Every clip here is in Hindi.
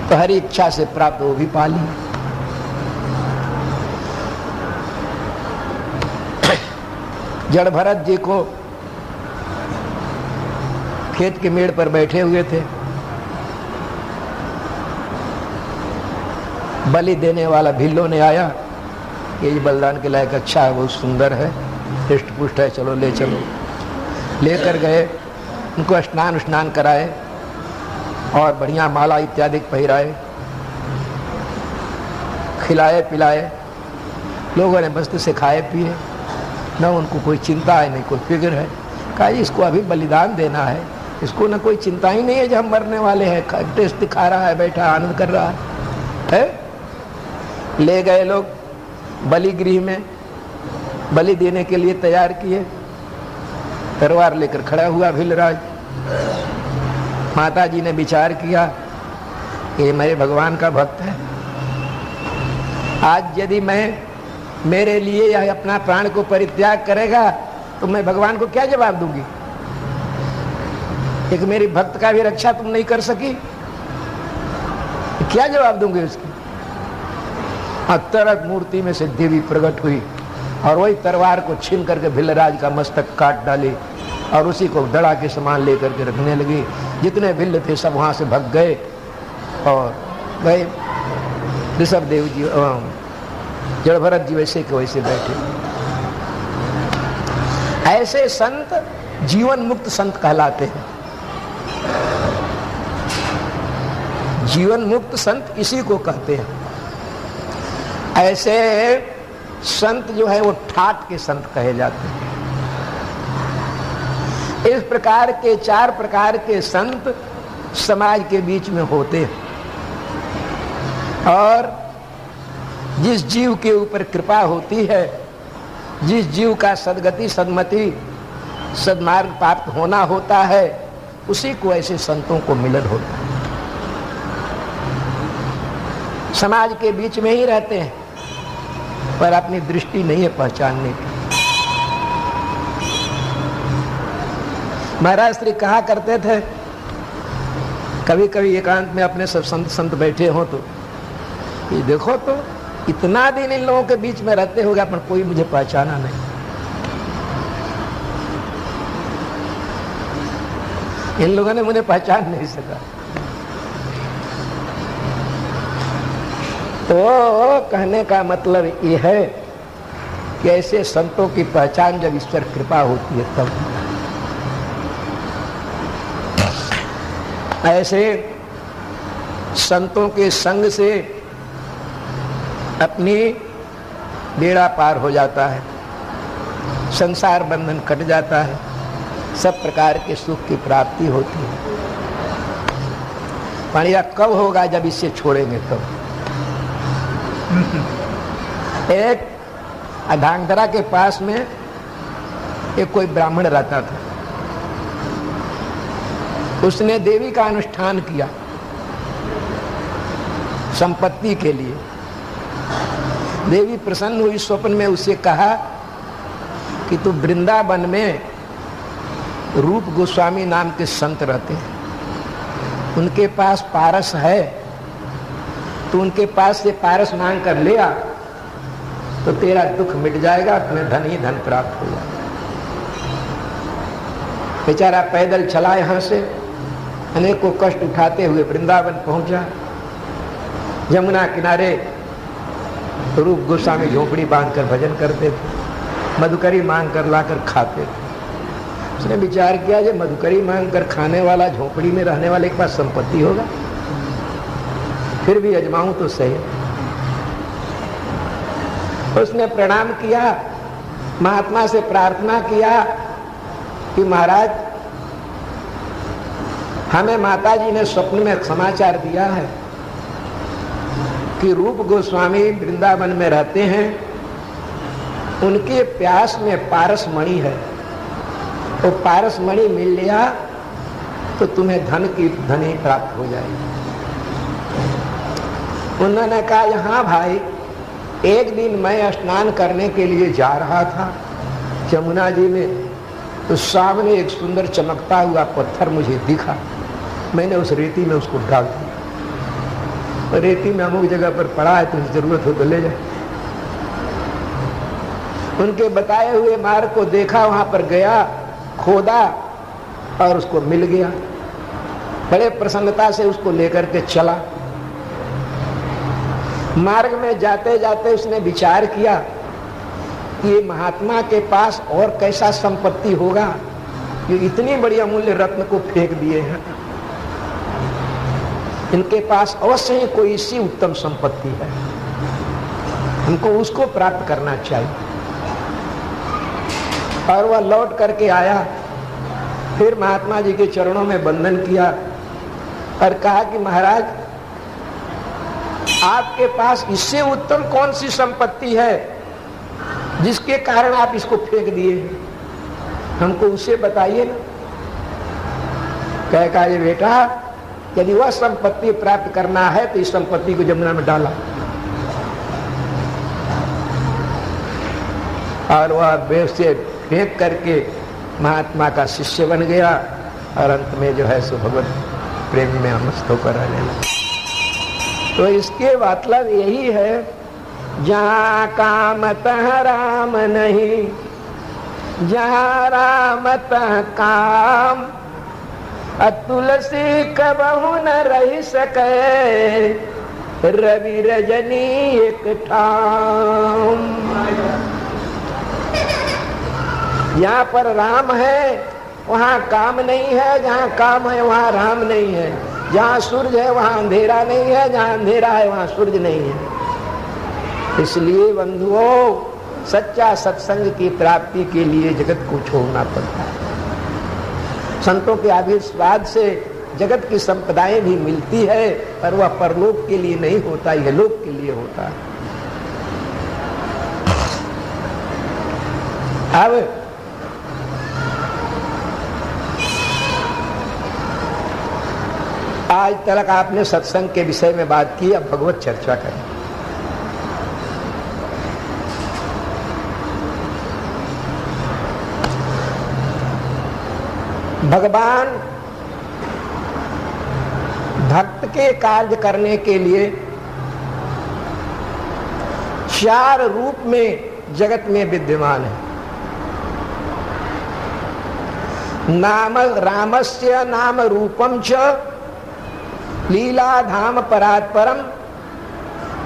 तो हरी इच्छा से प्राप्त वो भी पा ली। जड़ भरत जी को खेत के मेड़ पर बैठे हुए थे, बलि देने वाला भिल्लो ने आया, ये बलिदान के लायक अच्छा है, बहुत सुंदर है, हृष्ट पुष्ट है, चलो ले चलो। लेकर गए, उनको स्नान कराए और बढ़िया माला इत्यादि पहराए, खिलाए पिलाए। लोगों ने मस्त से खाए पिए, न उनको कोई चिंता है, नहीं कोई फिक्र है। कहा इसको अभी बलिदान देना है, इसको न कोई चिंता ही नहीं है जब हम मरने वाले हैं। टेस्ट दिखा रहा है, बैठा आनंद कर रहा है। ले गए लोग बलि गृह में, बलि देने के लिए तैयार किए। तलवार लेकर खड़ा हुआ भिलराज। माता जी ने विचार किया ये मेरे भगवान का भक्त है, आज यदि मैं मेरे लिए या अपना प्राण को परित्याग करेगा तो मैं भगवान को क्या जवाब दूंगी। एक मेरी भक्त का भी रक्षा तुम नहीं कर सकी, क्या जवाब दूंगी उसकी। तुरंत मूर्ति में से देवी प्रकट हुई और वही तलवार को छीन करके भिल्लराज का मस्तक काट डाली और उसी को दड़ा के समान लेकर के रखने लगी। जितने भिल्ल थे सब वहां से भग गए और गए। ऋषभदेव जी, जड़ भरत जी वैसे के वैसे बैठे। ऐसे संत जीवन मुक्त संत कहलाते हैं। जीवन मुक्त संत इसी को कहते हैं। ऐसे संत जो है वो ठाट के संत कहे जाते हैं। इस प्रकार के 4 प्रकार के संत समाज के बीच में होते हैं और जिस जीव के ऊपर कृपा होती है, जिस जीव का सद्गति सद्मति सद्मार्ग प्राप्त होना होता है, उसी को ऐसे संतों को मिलन होता है। समाज के बीच में ही रहते हैं पर अपनी दृष्टि नहीं है पहचानने की। महाराज श्री कहा करते थे, कभी कभी एकांत में अपने सब संत बैठे हो तो ये देखो तो इतना दिन इन लोगों के बीच में रहते होगा पर कोई मुझे पहचाना नहीं। इन लोगों ने मुझे पहचान नहीं सका। तो कहने का मतलब ये है कि ऐसे संतों की पहचान जब ईश्वर कृपा होती है तब। ऐसे संतों के संग से अपनी बेड़ा पार हो जाता है, संसार बंधन कट जाता है, सब प्रकार के सुख की प्राप्ति होती है। पर यह कब होगा? जब इसे छोड़ेंगे तब। एक अधांगधरा के पास में एक कोई ब्राह्मण रहता था। उसने देवी का अनुष्ठान किया संपत्ति के लिए। देवी प्रसन्न हुई, स्वप्न में उसे कहा कि तू वृंदावन में रूप गोस्वामी नाम के संत रहते हैं, उनके पास पारस है, तू उनके पास से पारस मांग कर ले आ तो तेरा दुख मिट जाएगा, तुम्हें धन ही धन प्राप्त हो जाएगा। बेचारा पैदल चला, यहां से अनेकों कष्ट उठाते हुए वृंदावन पहुंचा। यमुना किनारे रूप गोस्वामी झोपड़ी बांधकर भजन करते थे, मधुकरी मांग कर लाकर खाते थे। उसने विचार किया जो मधुकरी मांग कर खाने वाला झोपड़ी में रहने वाले के पास संपत्ति होगा, फिर भी अजमाऊं तो सही। उसने प्रणाम किया, महात्मा से प्रार्थना किया कि महाराज हमें माताजी ने स्वप्न में समाचार दिया है कि रूप गोस्वामी वृंदावन में रहते हैं, उनके प्यास में पारस मणि है, तो पारस मणि मिल लिया तो तुम्हें धन की धनी प्राप्त हो जाएगी। उन्होंने कहा हाँ भाई, एक दिन मैं स्नान करने के लिए जा रहा था यमुना जी में, तो सामने एक सुंदर चमकता हुआ पत्थर मुझे दिखा, मैंने उस रेती में उसको डाल दिया। रेती में अमुक जगह पर पड़ा है, तुझे जरूरत हो तो ले जाए। उनके बताए हुए मार्ग को देखा, वहां पर गया, खोदा और उसको मिल गया। बड़े प्रसन्नता से उसको लेकर के चला। मार्ग में जाते जाते उसने विचार किया कि ये महात्मा के पास और कैसा संपत्ति होगा, ये इतनी बड़ी अमूल्य रत्न को फेंक दिए हैं। इनके पास अवश्य ही कोई इसी उत्तम संपत्ति है, हमको उसको प्राप्त करना चाहिए। और वह लौट करके आया, फिर महात्मा जी के चरणों में वंदन किया और कहा कि महाराज, आपके पास इससे उत्तम कौन सी संपत्ति है जिसके कारण आप इसको फेंक दिए, हमको उसे बताइए ना। कहा ये बेटा, यदि वह संपत्ति प्राप्त करना है तो इस संपत्ति को जमुना में डाला। और वह बेव से फेंक करके महात्मा का शिष्य बन गया और अंत में जो है सो भगवत प्रेम में मस्त होकर रहने लगा। तो इसके मतलब यही है, जहाँ काम तहाँ राम नहीं, जहाँ राम तहाँ काम, तुलसी कबहु न रह सके, रवि रजनी एक ठाम। यहाँ पर राम है वहाँ काम नहीं है, जहाँ काम है वहाँ राम नहीं है, जहाँ सूरज है वहाँ अंधेरा नहीं है, जहाँ अंधेरा है वहाँ सूरज नहीं है। इसलिए बंधुओं, सच्चा सत्संग की प्राप्ति के लिए जगत को छोड़ना पड़ता है। संतों के आशीर्वाद से जगत की संपदाएं भी मिलती है, पर वह परलोक के लिए नहीं होता, यह लोक के लिए होता है। अब आज तक आपने सत्संग के विषय में बात की, अब भगवत चर्चा करें। भगवान भक्त के कार्य करने के लिए 4 रूप में जगत में विद्यमान है। नाम रामस्य नाम रूपम च लीला धाम परात्परम,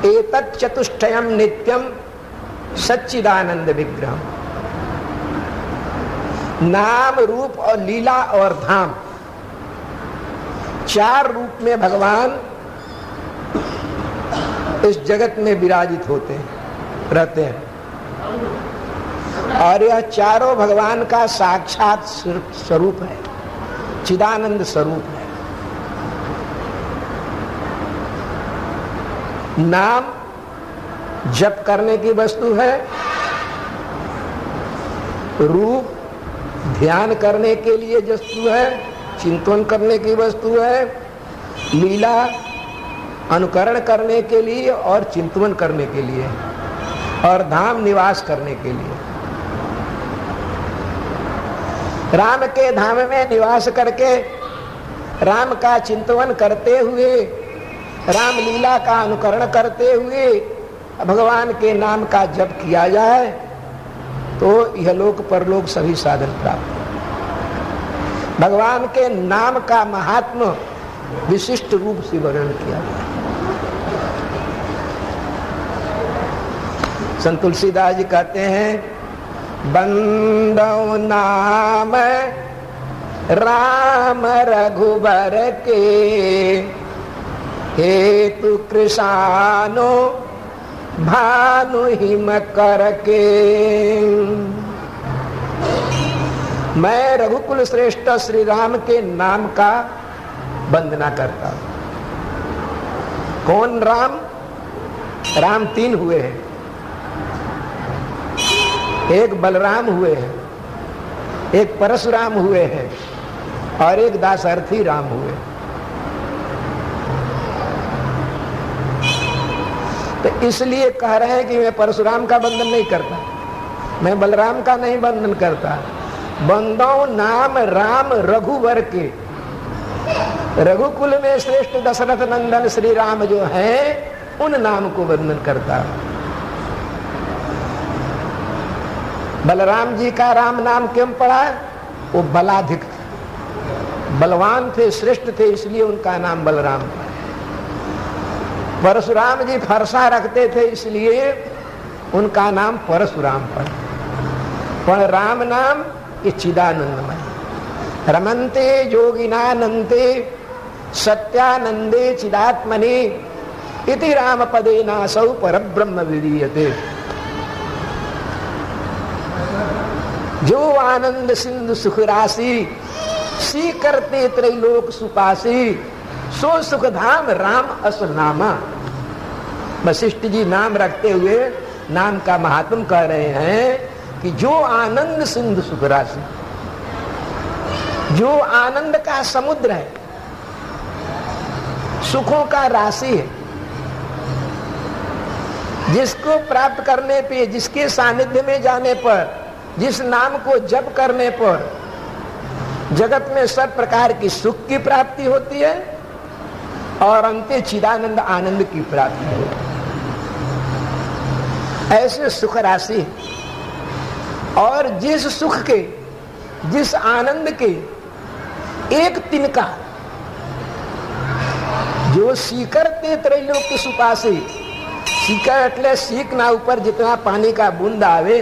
एतत् चतुष्टयम नित्यम सच्चिदानंद विग्रहम। नाम, रूप और लीला और धाम, 4 रूप में भगवान इस जगत में विराजित होते हैं, रहते हैं। और यह चारों भगवान का साक्षात स्वरूप है, चिदानंद स्वरूप है। नाम जप करने की वस्तु है, रूप ध्यान करने के लिए वस्तु है, चिंतन करने की वस्तु है, लीला अनुकरण करने के लिए और चिंतन करने के लिए, और धाम निवास करने के लिए। राम के धाम में निवास करके राम का चिंतन करते हुए, राम लीला का अनुकरण करते हुए भगवान के नाम का जप किया जाए तो यह लोक परलोक सभी साधन प्राप्त है। भगवान के नाम का महात्म विशिष्ट रूप से वर्णन किया गया। संत तुलसीदास जी कहते हैं, बंदो नाम राम रघुबर के, हेतु कृषानो भानु हिम करके। मैं रघुकुल श्रेष्ठ श्री राम के नाम का वंदना करता हूं। कौन राम? राम 3 हुए हैं, एक बलराम हुए हैं, एक परशुराम हुए हैं और एक दासरथी राम हुए। तो इसलिए कह रहे हैं कि मैं परशुराम का वंदन नहीं करता, मैं बलराम का नहीं वंदन करता। बंदो नाम राम रघुवर के, रघुकुल में श्रेष्ठ दशरथ नंदन श्री राम जो हैं उन नाम को वर्णन करता है। बलराम जी का राम नाम क्यों पड़ा? वो बलाधिक थे, बलवान थे, श्रेष्ठ थे, इसलिए उनका नाम बलराम था। परशुराम जी फरसा रखते थे, इसलिए उनका नाम परशुराम पड़ा। पर राम नाम ये चिदानंदमय, रमन्ते योगिनानन्ते सत्यानंदे चिदात्मने इति राम पदे नासौ परब्रह्म विलीयते। जो आनंद सिंधु सुख राशि सी करते त्रैलोक सुपासी सो सुख धाम राम अस नामा। वशिष्ठ जी नाम रखते हुए नाम का महात्म कह रहे हैं कि जो आनंद सिंधु सुख राशि, जो आनंद का समुद्र है, सुखों का राशि है, जिसको प्राप्त करने पे, जिसके सानिध्य में जाने पर, जिस नाम को जप करने पर जगत में सब प्रकार की सुख की प्राप्ति होती है और अंते चिदानंद आनंद की प्राप्ति होती है। ऐसे सुख राशि और जिस सुख के, जिस आनंद के एक तिनका जो सीकर ते त्रैलोक्य सुपासी, सीकर એટલે सीक ना ऊपर जितना पानी का बूंद आवे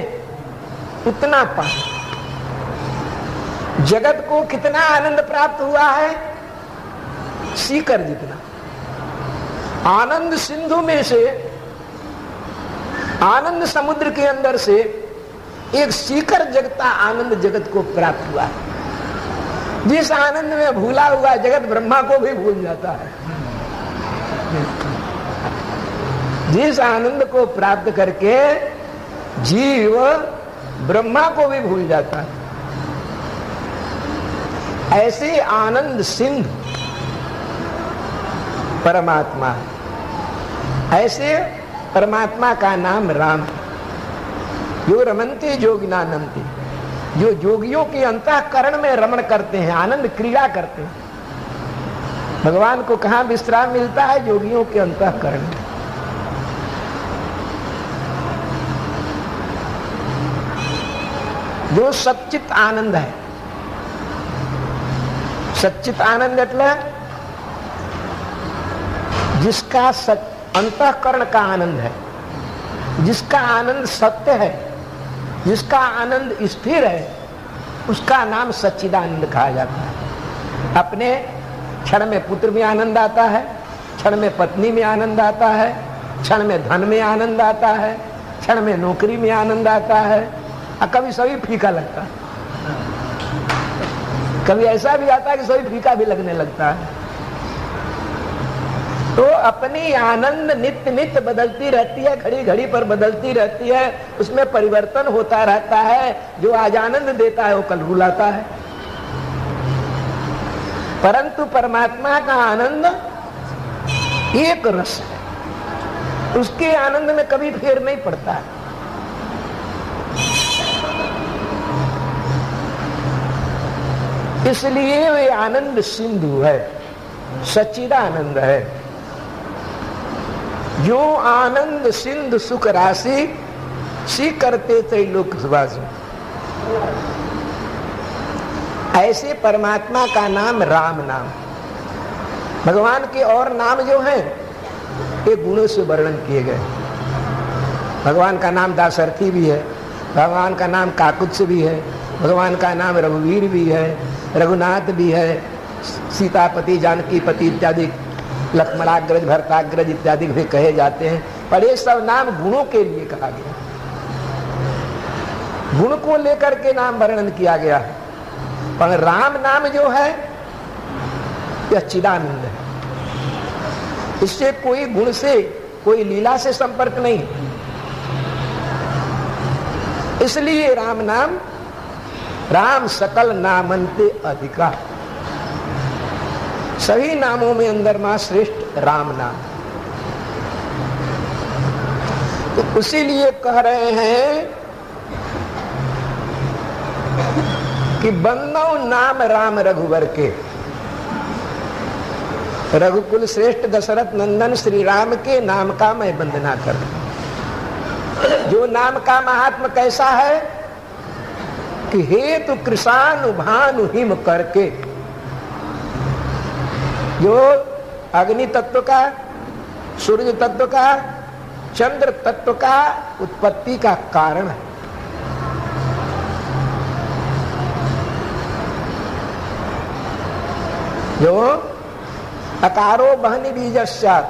उतना पानी, जगत को कितना आनंद प्राप्त हुआ है? सीकर जितना। आनंद सिंधु में से, आनंद समुद्र के अंदर से एक सीकर जगता आनंद जगत को प्राप्त हुआ है। जिस आनंद में भूला हुआ जगत ब्रह्मा को भी भूल जाता है। जिस आनंद को प्राप्त करके जीव ब्रह्मा को भी भूल जाता है, ऐसे आनंद सिंधु परमात्मा है। ऐसे परमात्मा का नाम राम है। जो रमन्ते योगिनानन्ते, जो जोगियों के अंतःकरण में रमण करते हैं, आनंद क्रीड़ा करते हैं। भगवान को कहाँ विश्राम मिलता है? योगियों के अंतःकरण में। जो सच्चित आनंद है, सच्चित आनंद એટલે जिसका अंतःकरण का आनंद है, जिसका आनंद सत्य है, जिसका आनंद स्थिर है, उसका नाम सच्चिदानंद कहा जाता है। अपने क्षण में पुत्र में आनंद आता है, क्षण में पत्नी में आनंद आता है, क्षण में धन में आनंद आता है, क्षण में नौकरी में आनंद आता है, और कभी सभी फीका लगता है। कभी ऐसा भी आता है कि सभी फीका भी लगने लगता है। तो अपनी आनंद नित्य नित्य बदलती रहती है, घड़ी घड़ी पर बदलती रहती है, उसमें परिवर्तन होता रहता है। जो आज आनंद देता है वो कल रुलाता है। परंतु परमात्मा का आनंद एक रस है, उसके आनंद में कभी फेर नहीं पड़ता है। इसलिए वे आनंद सिंधु है, सच्चिदानंद है। जो आनंद सिंधु सुख राशि सी करते त्रैलोक सुभाषी, ऐसे परमात्मा का नाम राम नाम। भगवान के और नाम जो हैं ये गुणों से वर्णन किए गए। भगवान का नाम दाशरथी भी है, भगवान का नाम काकुत्स भी है, भगवान का नाम रघुवीर भी है, रघुनाथ भी है, सीतापति, जानकीपति इत्यादि, लक्ष्मणाग्रज, भरताग्रज इत्यादि भी कहे जाते हैं। पर ये सब नाम गुणों के लिए कहा गया, गुण को लेकर के नाम वर्णन किया गया है। पर राम नाम जो है यह चिदानंद है। इससे कोई गुण से, कोई लीला से संपर्क नहीं। इसलिए राम नाम, राम सकल नामंते अधिका, सभी नामों में अंदर मां श्रेष्ठ राम नाम। तो इसीलिए कह रहे हैं कि बंदो नाम राम रघुवर के। रघुकुल श्रेष्ठ दशरथ नंदन श्री राम के नाम का मैं वंदना कर। जो नाम का महात्मा कैसा है कि हेतु कृषानु भानु हिम करके, जो अग्नि तत्व का, सूर्य तत्व का, चंद्र तत्व का उत्पत्ति का कारण है। जो अकारो बहनी बीजस्यात्,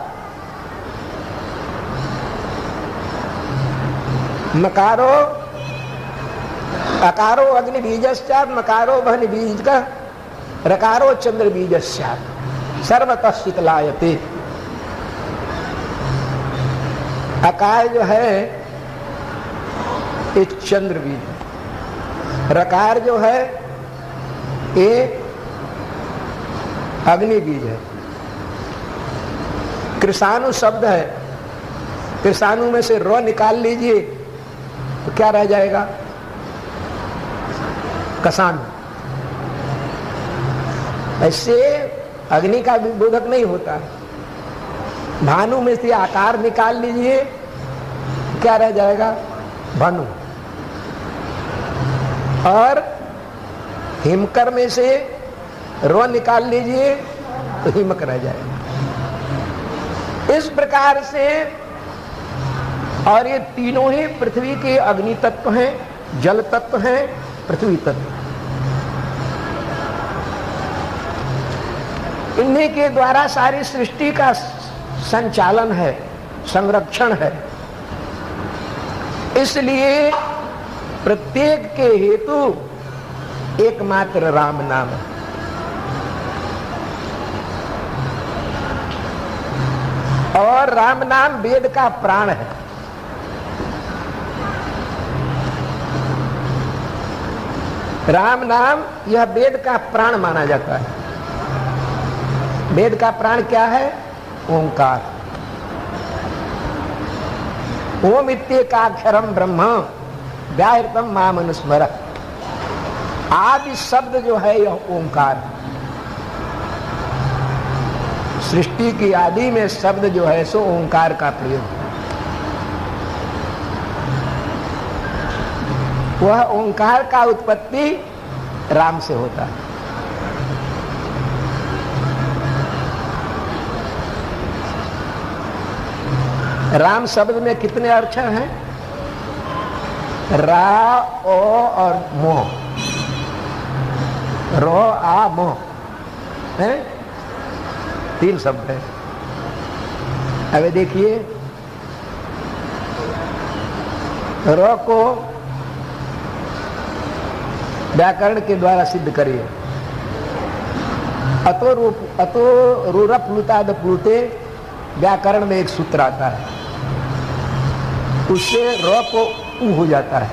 मकारो अकारो अग्नि बीजस्यात्, मकारो बहनी बीज का, रकारो चंद्र बीजस्यात्, सर्वतः शीतलायते। अकार जो है ये चंद्र बीज, रकार जो है ये अग्नि बीज है। कृषाणु शब्द है, कृषाणु में से रो निकाल लीजिए तो क्या रह जाएगा? कसानु। ऐसे अग्नि का भी बोधक नहीं होता है। भानु में से आकार निकाल लीजिए क्या रह जाएगा? भानु। और हिमकर में से रो निकाल लीजिए तो हिमक रह जाएगा। इस प्रकार से, और ये तीनों ही पृथ्वी के अग्नि तत्व हैं, जल तत्व हैं, पृथ्वी तत्व। इन्हीं के द्वारा सारी सृष्टि का संचालन है, संरक्षण है। इसलिए प्रत्येक के हेतु एकमात्र राम नाम है। और राम नाम वेद का प्राण है। राम नाम यह वेद का प्राण माना जाता है। वेद का प्राण क्या है? ओंकार। ओम इत्येकाक्षरम ब्रह्म व्याहृतम माम अनुस्मर। आदि शब्द जो है यह ओंकार। सृष्टि की आदि में शब्द जो है सो ओंकार का प्रयोग। वह ओंकार का उत्पत्ति राम से होता है। राम शब्द में कितने अक्षर हैं? रा, ओ और मो। रो, आ, मो है, तीन शब्द है। अब देखिए, रो को व्याकरण के द्वारा सिद्ध करिए। अतो रूर प्लुताद प्लुते व्याकरण में एक सूत्र आता है, उससे र को उ हो जाता है।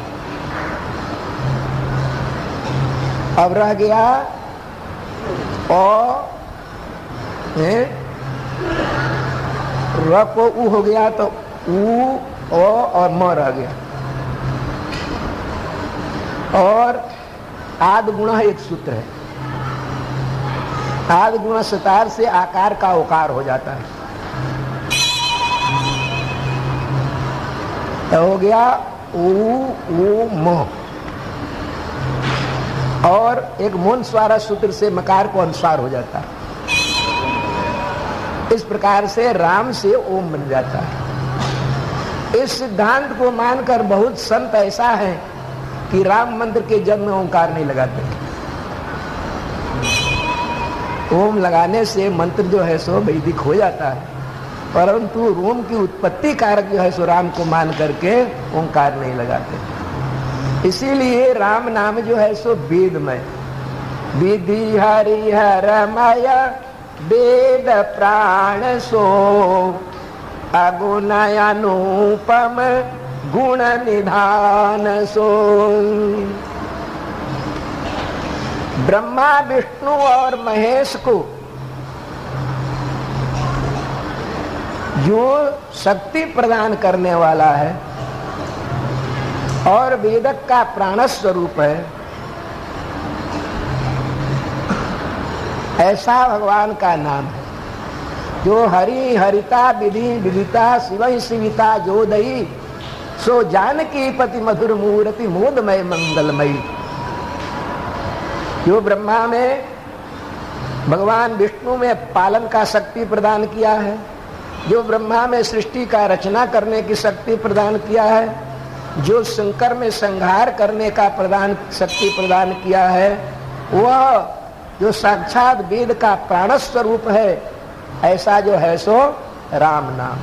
अब रह गया ओ, र को उ हो गया तो उ, ओ और म रह गया। और आद गुणा एक सूत्र है। आद गुणा सतार से आकार का ओकार हो जाता है। तो हो गया उ म। और एक मौन स्वारा सूत्र से मकार को अनुसार हो जाता है। इस प्रकार से राम से ओम बन जाता है। इस सिद्धांत को मानकर बहुत संत ऐसा है कि राम मंत्र के जन्म में ओंकार नहीं लगाते। ओम लगाने से मंत्र जो है सो वैदिक हो जाता है, परंतु रोम की उत्पत्ति कारक जो है सो राम को मान करके ओंकार नहीं लगाते। इसीलिए राम नाम जो है सो वेदमय, विधि हरिहरमय वेद प्राण सो, अगुण अनुपम गुण निधान सो। ब्रह्मा विष्णु और महेश को जो शक्ति प्रदान करने वाला है और वेदक का प्राण स्वरूप है, ऐसा भगवान का नाम है। जो हरि हरिता विधि विदिता शिवई शिविता जो दई सो जानकी पति मधुर मूर्ति मोदमय मंगलमयी। जो ब्रह्मा में भगवान विष्णु में पालन का शक्ति प्रदान किया है, जो ब्रह्मा में सृष्टि का रचना करने की शक्ति प्रदान किया है, जो शंकर में संहार करने का शक्ति प्रदान किया है, वह जो साक्षात वेद का प्राण स्वरूप है, ऐसा जो है सो राम नाम।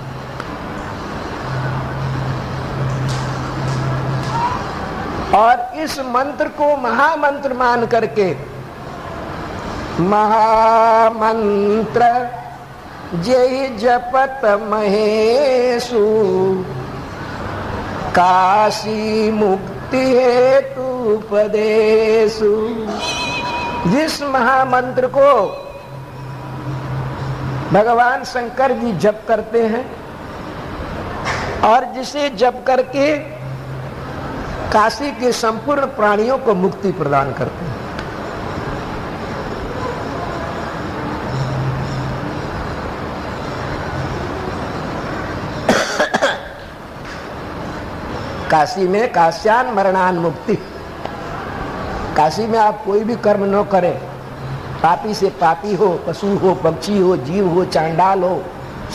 और इस मंत्र को महामंत्र मान करके, महामंत्र जय जपत महेशु काशी मुक्ति हेतु उपदेशु। जिस महामंत्र को भगवान शंकर जी जप करते हैं और जिसे जप करके काशी के संपूर्ण प्राणियों को मुक्ति प्रदान करते हैं। काशी में काश्यान मरणान मुक्ति। काशी में आप कोई भी कर्म न करें, पापी से पापी हो, पशु हो, पक्षी हो, जीव हो, चांडाल हो,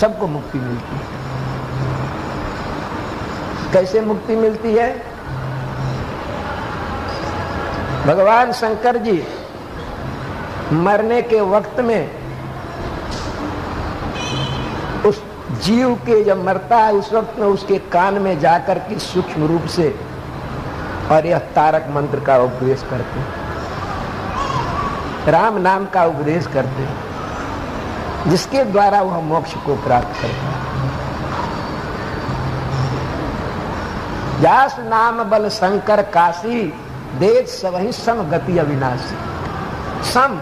सबको मुक्ति मिलती है। कैसे मुक्ति मिलती है? भगवान शंकर जी मरने के वक्त में उस जीव के जब मरता है उस वक्त में उसके कान में जाकर के सूक्ष्म रूप से और यह तारक मंत्र का उपदेश करते हैं, राम नाम का उपदेश करते हैं, जिसके द्वारा वह मोक्ष को प्राप्त करता है। जास नाम बल शंकर काशी देश सबहि सम गति अविनाशी। सम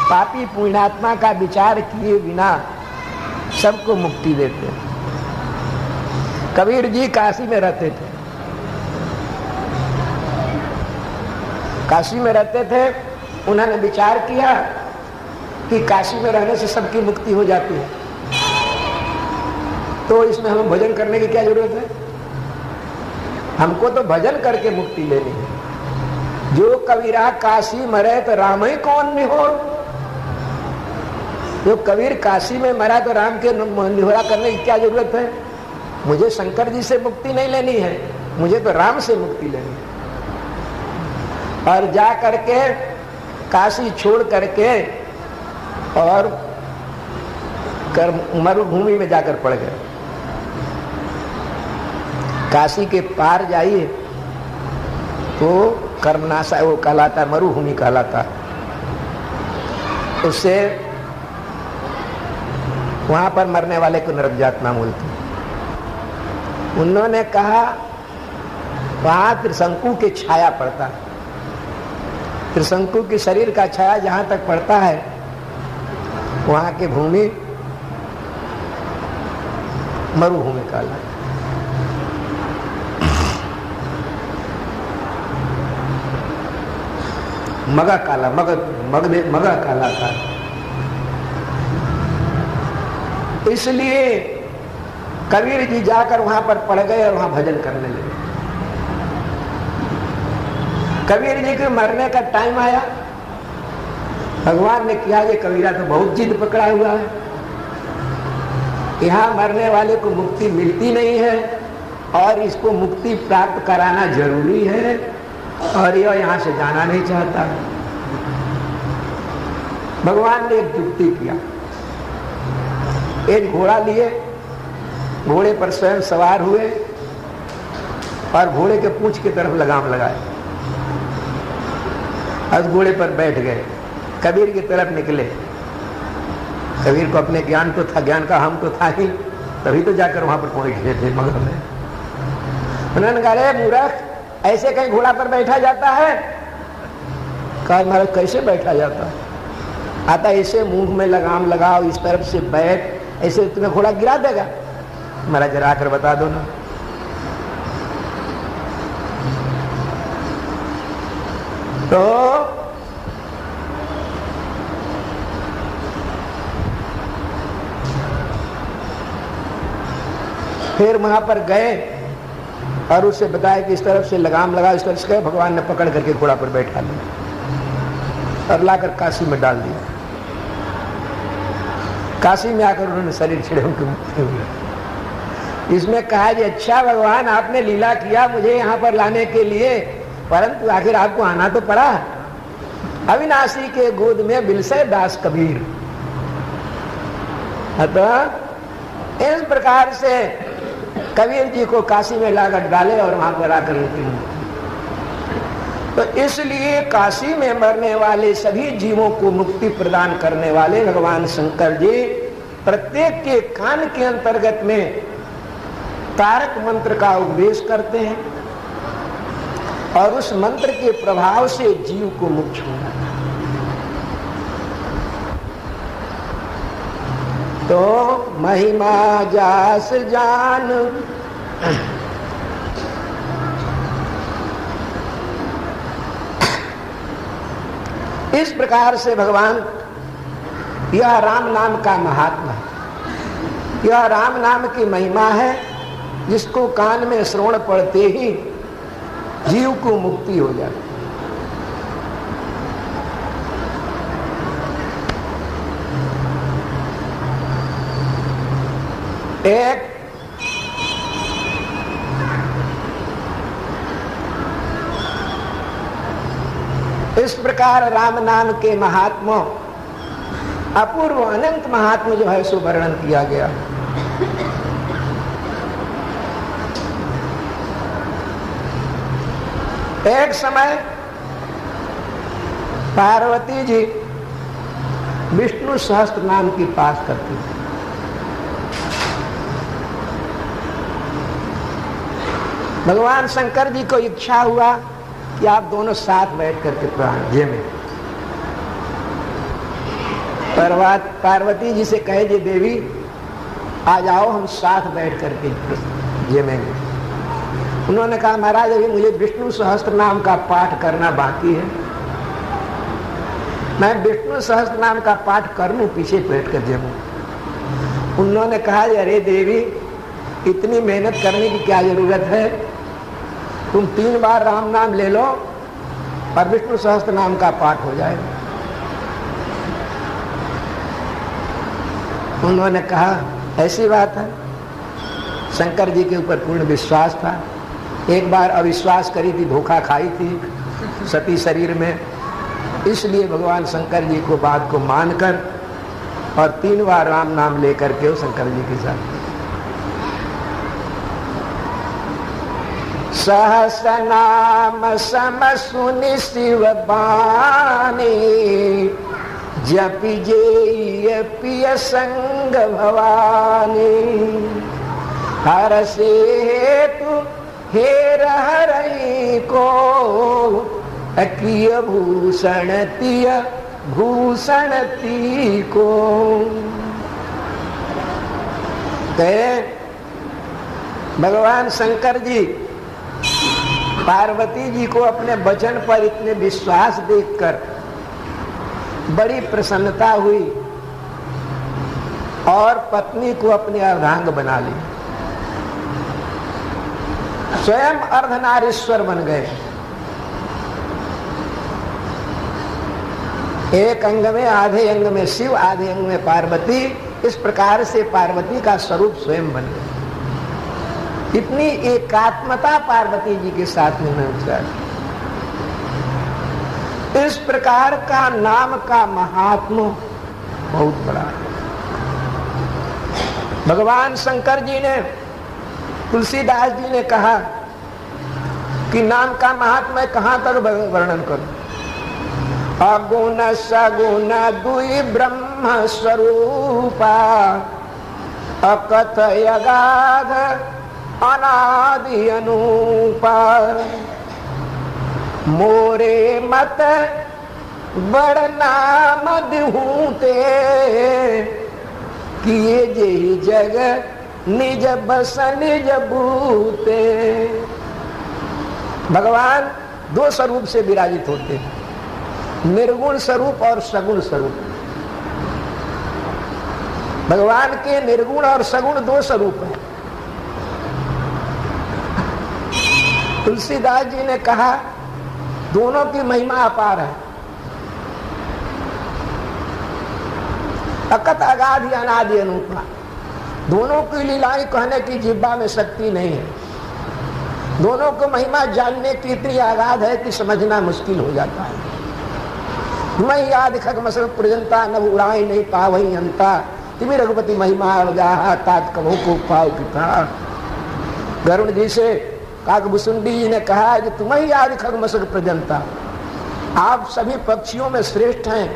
पापी पुण्यात्मा का विचार किए बिना सबको मुक्ति देते हैं। कबीर जी काशी में रहते थे। काशी में रहते थे, उन्होंने विचार किया कि काशी में रहने से सबकी मुक्ति हो जाती है, तो इसमें हमें भजन करने की क्या जरूरत है? हमको तो भजन करके मुक्ति लेनी है। जो कबीरा काशी मरे तो राम ही कौन निहोर। जो कबीर काशी में मरा तो राम के निहोरा करने की क्या जरूरत है? मुझे शंकर जी से मुक्ति नहीं लेनी है, मुझे तो राम से मुक्ति लेनी है। और जा करके काशी छोड़ करके और मरुभूमि में जाकर पड़ गए। काशी के पार जाइए तो कर्मनाशा वो कहलाता, मरुभूमि कहलाता। उससे वहां पर मरने वाले को नरक जातना बोलते। उन्होंने कहा वहां त्रिशंकु के छाया पड़ता है, त्रिशंकु के शरीर का छाया जहां तक पड़ता है वहां की भूमि मरुभूमि कहलाता। मगा काला मगा काला था। इसलिए कबीर जी जाकर वहां पर पड़ गए और वहां भजन करने लगे। कबीर जी के मरने का टाइम आया, भगवान ने किया ये कबीरा तो बहुत जिद पकड़ा हुआ है, यहाँ मरने वाले को मुक्ति मिलती नहीं है और इसको मुक्ति प्राप्त कराना जरूरी है और यह यहाँ से जाना नहीं चाहता। भगवान ने एक युक्ति किया, एक घोड़ा लिए, घोड़े पर स्वयं सवार हुए और घोड़े के पूंछ की तरफ लगाम लगाए और घोड़े पर बैठ गए, कबीर की तरफ निकले। कबीर को अपने ज्ञान तो था, ज्ञान का हम तो था ही, तभी तो जाकर वहां पर पहुंच गए थे मगर में। उन्होंने कहा रे मूर्ख, ऐसे कहीं घोड़ा पर बैठा जाता है? कहा महाराज कैसे बैठा जाता है? आता ऐसे मुंह में लगाम लगाओ, इस तरफ से बैठ, ऐसे तुम्हें घोड़ा गिरा देगा। महाराज जरा आकर बता दो ना। तो फिर वहां पर गए और उससे बताया कि इस तरफ से लगाम लगा, इस तरफ से गए, भगवान ने पकड़ करके घोड़ा पर बैठा लिया और लाकर काशी में डाल दिया। काशी में आकर उन्होंने शरीर छिड़े, उनकी मुक्ति हुई। इसमें कहा कि अच्छा भगवान आपने लीला किया मुझे यहाँ पर लाने के लिए, परंतु आखिर आपको आना तो पड़ा। अविनाशी के गोद में बिलसे दास कबीर। अतः इस प्रकार से कबीर जी को काशी में लाकर डाले और वहां पर आकर तो इसलिए काशी में मरने वाले सभी जीवों को मुक्ति प्रदान करने वाले भगवान शंकर जी प्रत्येक के कान के अंतर्गत में तारक मंत्र का उपदेश करते हैं और उस मंत्र के प्रभाव से जीव को मुक्त होना। तो महिमा जास जान इस प्रकार से भगवान, यह राम नाम का महात्मा है, यह राम नाम की महिमा है जिसको कान में श्रवण पड़ते ही जीव को मुक्ति हो जाती। एक इस प्रकार राम नाम के महात्मा, अपूर्व अनंत महात्मा जो है सो वर्णन किया गया। एक समय पार्वती जी विष्णु सहस्त्र नाम की पाठ करती थी। भगवान शंकर जी को इच्छा हुआ कि आप दोनों साथ बैठ करके प्राण में पार्वती जी से कहे जी देवी आ जाओ हम साथ बैठ करके जेमेंगे। उन्होंने कहा महाराज अभी मुझे विष्णु सहस्त्र नाम का पाठ करना बाकी है, मैं विष्णु सहस्त्र नाम का पाठ कर लूं पीछे बैठ कर जेमू। उन्होंने कहा अरे देवी इतनी मेहनत करने की क्या जरूरत है, तुम 3 बार राम नाम ले लो और विष्णु सहस्त्र नाम का पाठ हो जाएगा। उन्होंने कहा ऐसी बात है। शंकर जी के ऊपर पूर्ण विश्वास था। एक बार अविश्वास करी थी, धोखा खाई थी सती शरीर में, इसलिए भगवान शंकर जी को बात को मानकर और 3 बार राम नाम लेकर के वो शंकर जी के साथ सहस नाम सम सुनि शिव बानी जपि जे पिय संग भवानी हर से हेतु हेर हरई को अकिय भूषण तिय भूषण ती को। भगवान शंकर जी पार्वती जी को अपने वचन पर इतने विश्वास देखकर बड़ी प्रसन्नता हुई और पत्नी को अपने अर्धांग बना ली, स्वयं अर्धनारीश्वर बन गए। एक अंग में आधे अंग में शिव, आधे अंग में पार्वती, इस प्रकार से पार्वती का स्वरूप स्वयं बन गया। इतनी एकात्मता पार्वती जी के साथ में उन्होंने, इस प्रकार का नाम का महात्मा बहुत बड़ा है। भगवान शंकर जी ने, तुलसीदास जी ने कहा कि नाम का महात्मा कहां तक वर्णन करूं। अगुण सगुण दुई ब्रह्म स्वरूपा अकथय अगाध अनादि अनूपा मोरे मत बड़ नाम दिहूते किए जेहि जग निज बस निज बूते। भगवान 2 स्वरूप से विराजित होते हैं, निर्गुण स्वरूप और सगुण स्वरूप। भगवान के निर्गुण और सगुण 2 स्वरूप हैं। तुलसीदास जी ने कहा दोनों की महिमा अपार है, अकत अगाध अनादि अनूपा। दोनों की लीलाएं कहने की जिह्वा में शक्ति नहीं है, दोनों को महिमा जानने की इतनी आगाध है कि समझना मुश्किल हो जाता है। मैं याद खग मसल प्रजंता न उड़ाई नहीं पावही अंता, तिमी रघुपति महिमा अवगाहा तात कभो को पाव पिता। गरुड़ जी से काकभूषुंडी जी ने कहा कि तुम्हें याद खग मसल प्रजंता, आप सभी पक्षियों में श्रेष्ठ हैं,